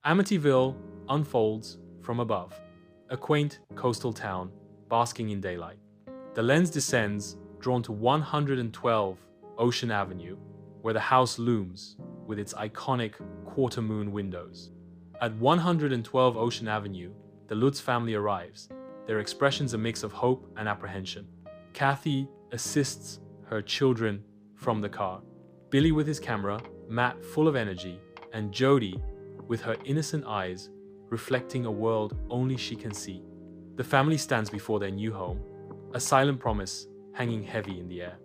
Amityville unfolds from above, a quaint coastal town basking in daylight. The lens descends, drawn to 112 Ocean Avenue, where the house looms with its iconic quarter-moon windows. At 112 Ocean Avenue, the Lutz family arrives, their expressions a mix of hope and apprehension. Kathy assists her children from the car. Billy with his camera, Matt full of energy, and Jody with her innocent eyes reflecting a world only she can see. The family stands before their new home, a silent promise hanging heavy in the air.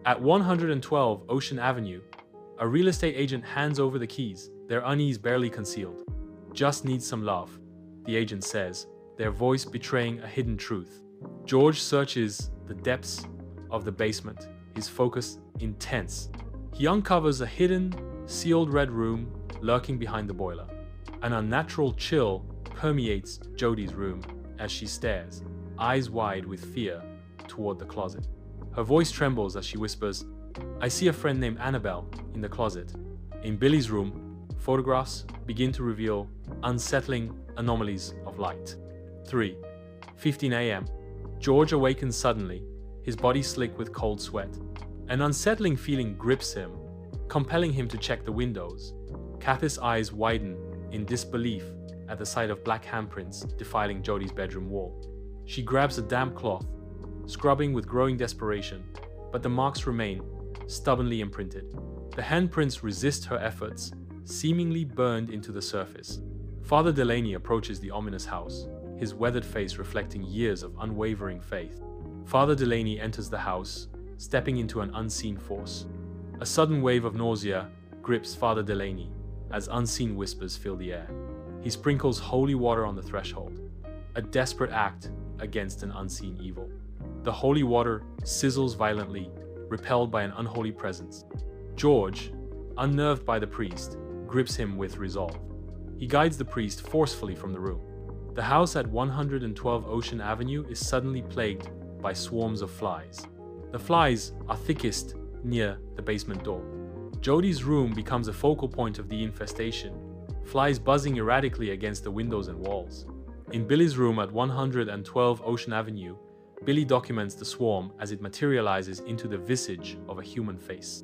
At 112 Ocean Avenue, a real estate agent hands over the keys, their unease barely concealed. "Just need some love," the agent says, their voice betraying a hidden truth. George searches the depths of the basement, his focus intense. He uncovers a hidden, sealed red room lurking behind the boiler. An unnatural chill permeates Jody's room as she stares, eyes wide with fear, toward the closet. Her voice trembles as she whispers, "I see a friend named Annabelle in the closet." In Billy's room, photographs begin to reveal unsettling anomalies of light. 3:15 a.m. George awakens suddenly, his body slick with cold sweat. An unsettling feeling grips him, compelling him to check the windows. Kathy's eyes widen in disbelief at the sight of black handprints defiling Jody's bedroom wall. She grabs a damp cloth, scrubbing with growing desperation, but the marks remain, stubbornly imprinted. The handprints resist her efforts, seemingly burned into the surface. Father Delaney approaches the ominous house, his weathered face reflecting years of unwavering faith. Father Delaney enters the house, stepping into an unseen force. A sudden wave of nausea grips Father Delaney as unseen whispers fill the air. He sprinkles holy water on the threshold, a desperate act against an unseen evil. The holy water sizzles violently, repelled by an unholy presence. George, unnerved by the priest, grips him with resolve. He guides the priest forcefully from the room. The house at 112 Ocean Avenue is suddenly plagued by swarms of flies. The flies are thickest near the basement door. Jody's room becomes a focal point of the infestation, flies buzzing erratically against the windows and walls. In Billy's room at 112 Ocean Avenue, Billy documents the swarm as it materializes into the visage of a human face.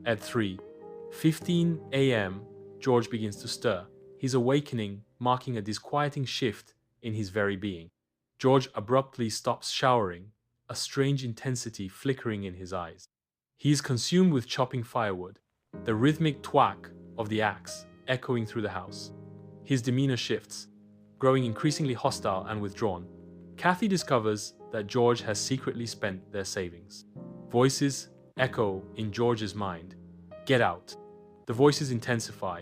At 3:15 a.m., George begins to stir, his awakening marking a disquieting shift in his very being. George abruptly stops showering, a strange intensity flickering in his eyes. He is consumed with chopping firewood, the rhythmic thwack of the axe echoing through the house. His demeanor shifts, growing increasingly hostile and withdrawn. Kathy discovers that George has secretly spent their savings. Voices echo in George's mind. "Get out." The voices intensify.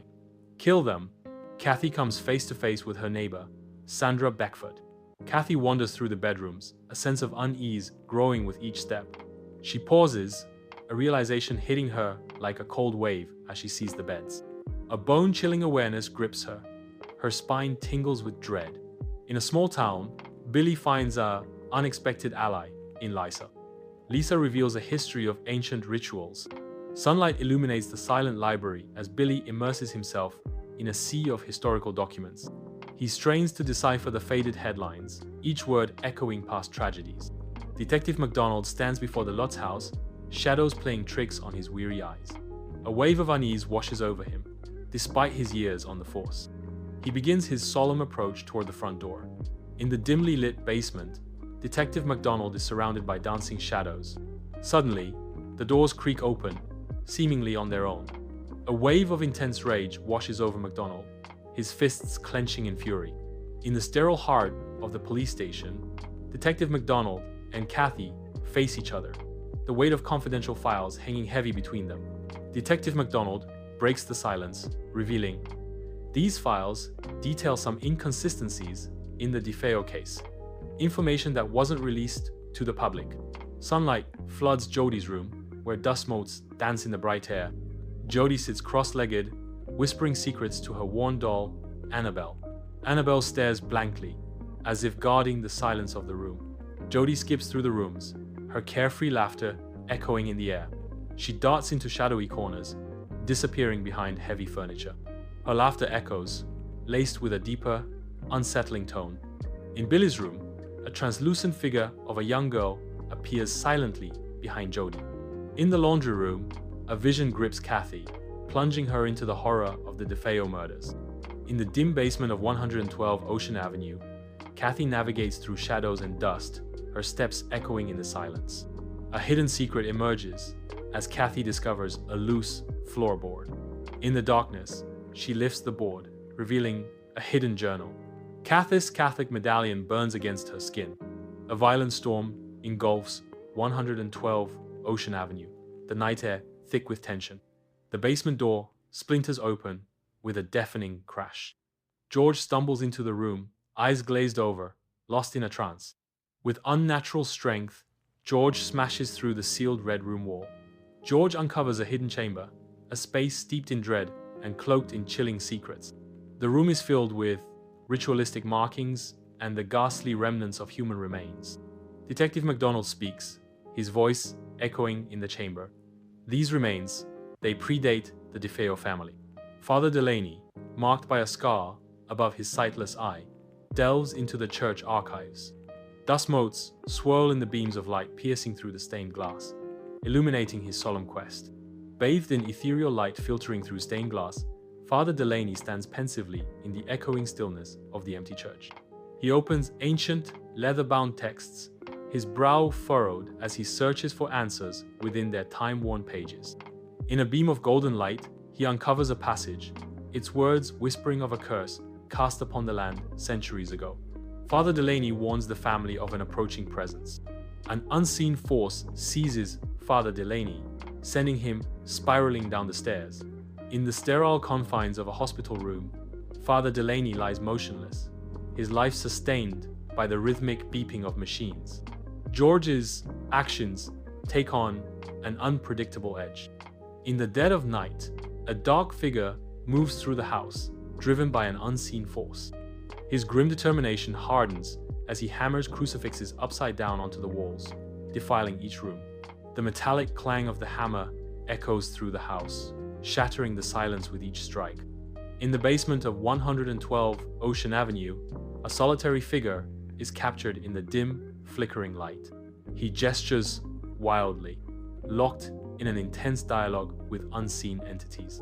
"Kill them." Kathy comes face to face with her neighbor, Sandra Beckford. Kathy wanders through the bedrooms, a sense of unease growing with each step. She pauses, a realization hitting her like a cold wave as she sees the beds. A bone-chilling awareness grips her. Her spine tingles with dread. In a small town, Billy finds an unexpected ally in Lisa. Lisa reveals a history of ancient rituals. Sunlight illuminates the silent library as Billy immerses himself in a sea of historical documents. He strains to decipher the faded headlines, each word echoing past tragedies. Detective MacDonald stands before the Lutz house, shadows playing tricks on his weary eyes. A wave of unease washes over him, despite his years on the force. He begins his solemn approach toward the front door. In the dimly lit basement, Detective MacDonald is surrounded by dancing shadows. Suddenly, the doors creak open, seemingly on their own. A wave of intense rage washes over MacDonald, his fists clenching in fury. In the sterile heart of the police station, Detective MacDonald and Kathy face each other, the weight of confidential files hanging heavy between them. Detective MacDonald breaks the silence, revealing, "These files detail some inconsistencies in the DeFeo case. Information that wasn't released to the public." Sunlight floods Jody's room, where dust motes dance in the bright air. Jody sits cross-legged, whispering secrets to her worn doll, Annabelle. Annabelle stares blankly, as if guarding the silence of the room. Jody skips through the rooms, her carefree laughter echoing in the air. She darts into shadowy corners, disappearing behind heavy furniture. Her laughter echoes, laced with a deeper, unsettling tone. In Billy's room, a translucent figure of a young girl appears silently behind Jody. In the laundry room, a vision grips Kathy, plunging her into the horror of the DeFeo murders. In the dim basement of 112 Ocean Avenue, Kathy navigates through shadows and dust, her steps echoing in the silence. A hidden secret emerges as Kathy discovers a loose floorboard. In the darkness, she lifts the board, revealing a hidden journal. Kathy's Catholic medallion burns against her skin. A violent storm engulfs 112 Ocean Avenue, the night air thick with tension. The basement door splinters open with a deafening crash. George stumbles into the room, eyes glazed over, lost in a trance. With unnatural strength, George smashes through the sealed red room wall. George uncovers a hidden chamber, a space steeped in dread and cloaked in chilling secrets. The room is filled with ritualistic markings and the ghastly remnants of human remains. Detective MacDonald speaks, his voice echoing in the chamber. These remains, they predate the DeFeo family. Father Delaney, marked by a scar above his sightless eye, delves into the church archives. Dust motes swirl in the beams of light piercing through the stained glass, illuminating his solemn quest. Bathed in ethereal light filtering through stained glass, Father Delaney stands pensively in the echoing stillness of the empty church. He opens ancient, leather-bound texts, his brow furrowed as he searches for answers within their time-worn pages. In a beam of golden light, he uncovers a passage, its words whispering of a curse cast upon the land centuries ago. Father Delaney warns the family of an approaching presence. An unseen force seizes Father Delaney, sending him spiraling down the stairs. In the sterile confines of a hospital room, Father Delaney lies motionless, his life sustained by the rhythmic beeping of machines. George's actions take on an unpredictable edge. In the dead of night, a dark figure moves through the house, driven by an unseen force. His grim determination hardens as he hammers crucifixes upside down onto the walls, defiling each room. The metallic clang of the hammer echoes through the house, shattering the silence with each strike. In the basement of 112 Ocean Avenue, a solitary figure is captured in the dim, flickering light. He gestures wildly, locked in an intense dialogue with unseen entities.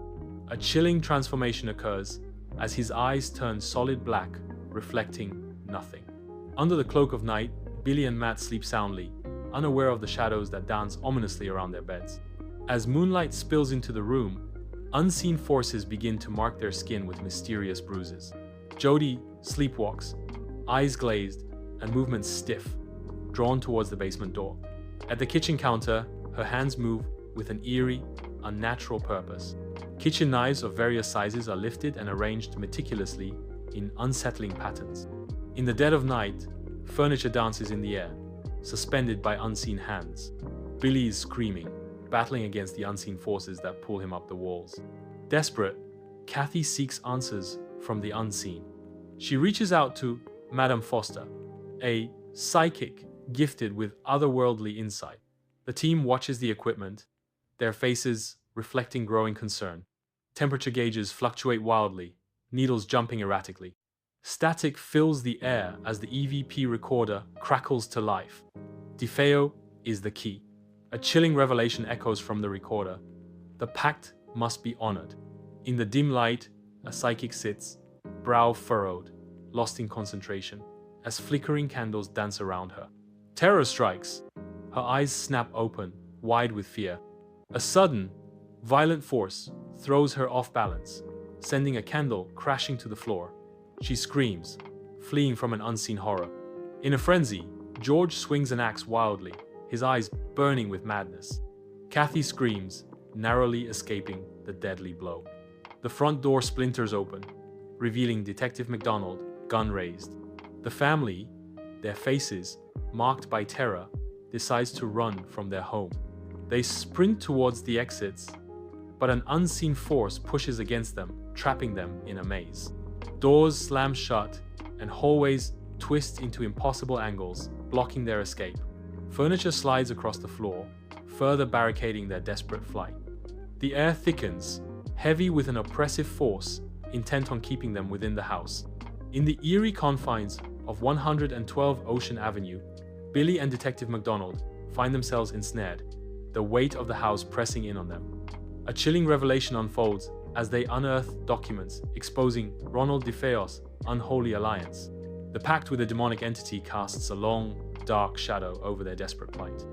A chilling transformation occurs as his eyes turn solid black, reflecting nothing. Under the cloak of night, Billy and Matt sleep soundly, unaware of the shadows that dance ominously around their beds. As moonlight spills into the room, unseen forces begin to mark their skin with mysterious bruises. Jody sleepwalks, eyes glazed and movements stiff, drawn towards the basement door. At the kitchen counter, her hands move with an eerie, unnatural purpose. Kitchen knives of various sizes are lifted and arranged meticulously in unsettling patterns. In the dead of night, furniture dances in the air, suspended by unseen hands. Billy is screaming, battling against the unseen forces that pull him up the walls. Desperate, Kathy seeks answers from the unseen. She reaches out to Madame Foster, a psychic gifted with otherworldly insight. The team watches the equipment, their faces reflecting growing concern. Temperature gauges fluctuate wildly, needles jumping erratically. Static fills the air as the EVP recorder crackles to life. DeFeo is the key. A chilling revelation echoes from the recorder. The Pact must be honored. In the dim light, a psychic sits, brow furrowed, lost in concentration, as flickering candles dance around her. Terror strikes. Her eyes snap open, wide with fear. A sudden, violent force throws her off balance, sending a candle crashing to the floor. She screams, fleeing from an unseen horror. In a frenzy, George swings an axe wildly, his eyes burning with madness. Kathy screams, narrowly escaping the deadly blow. The front door splinters open, revealing Detective MacDonald, gun raised. The family, their faces marked by terror, decides to run from their home. They sprint towards the exits, but an unseen force pushes against them, trapping them in a maze. Doors slam shut, and hallways twist into impossible angles, blocking their escape. Furniture slides across the floor, further barricading their desperate flight. The air thickens, heavy with an oppressive force intent on keeping them within the house. In the eerie confines of 112 Ocean Avenue, Billy and Detective MacDonald find themselves ensnared, the weight of the house pressing in on them. A chilling revelation unfolds as they unearth documents exposing Ronald DeFeo's unholy alliance. The pact with a demonic entity casts a long, dark shadow over their desperate plight.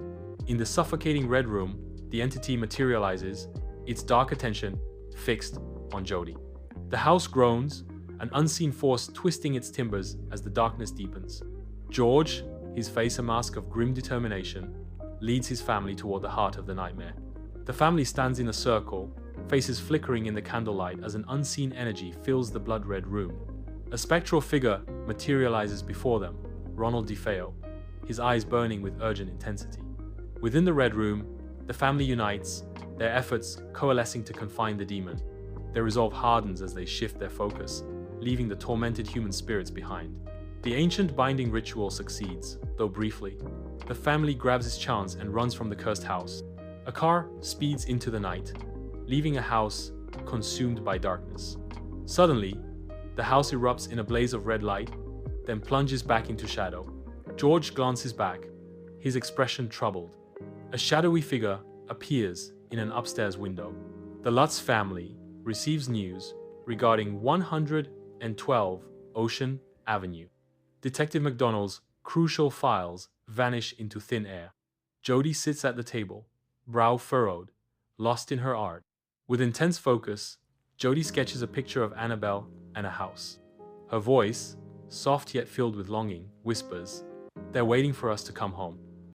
In the suffocating Red Room, the entity materializes, its dark attention fixed on Jody. The house groans, an unseen force twisting its timbers as the darkness deepens. George, his face a mask of grim determination, leads his family toward the heart of the nightmare. The family stands in a circle, faces flickering in the candlelight as an unseen energy fills the blood-red room. A spectral figure materializes before them, Ronald DeFeo, his eyes burning with urgent intensity. Within the Red Room, the family unites, their efforts coalescing to confine the demon. Their resolve hardens as they shift their focus, leaving the tormented human spirits behind. The ancient binding ritual succeeds, though briefly. The family grabs its chance and runs from the cursed house. A car speeds into the night, leaving a house consumed by darkness. Suddenly, the house erupts in a blaze of red light, then plunges back into shadow. George glances back, his expression troubled. A shadowy figure appears in an upstairs window. The Lutz family receives news regarding 112 Ocean Avenue. Detective MacDonald's crucial files vanish into thin air. Jody sits at the table, brow furrowed, lost in her art. With intense focus, Jody sketches a picture of Annabelle and a house. Her voice, soft yet filled with longing, whispers, "They're waiting for us to come home."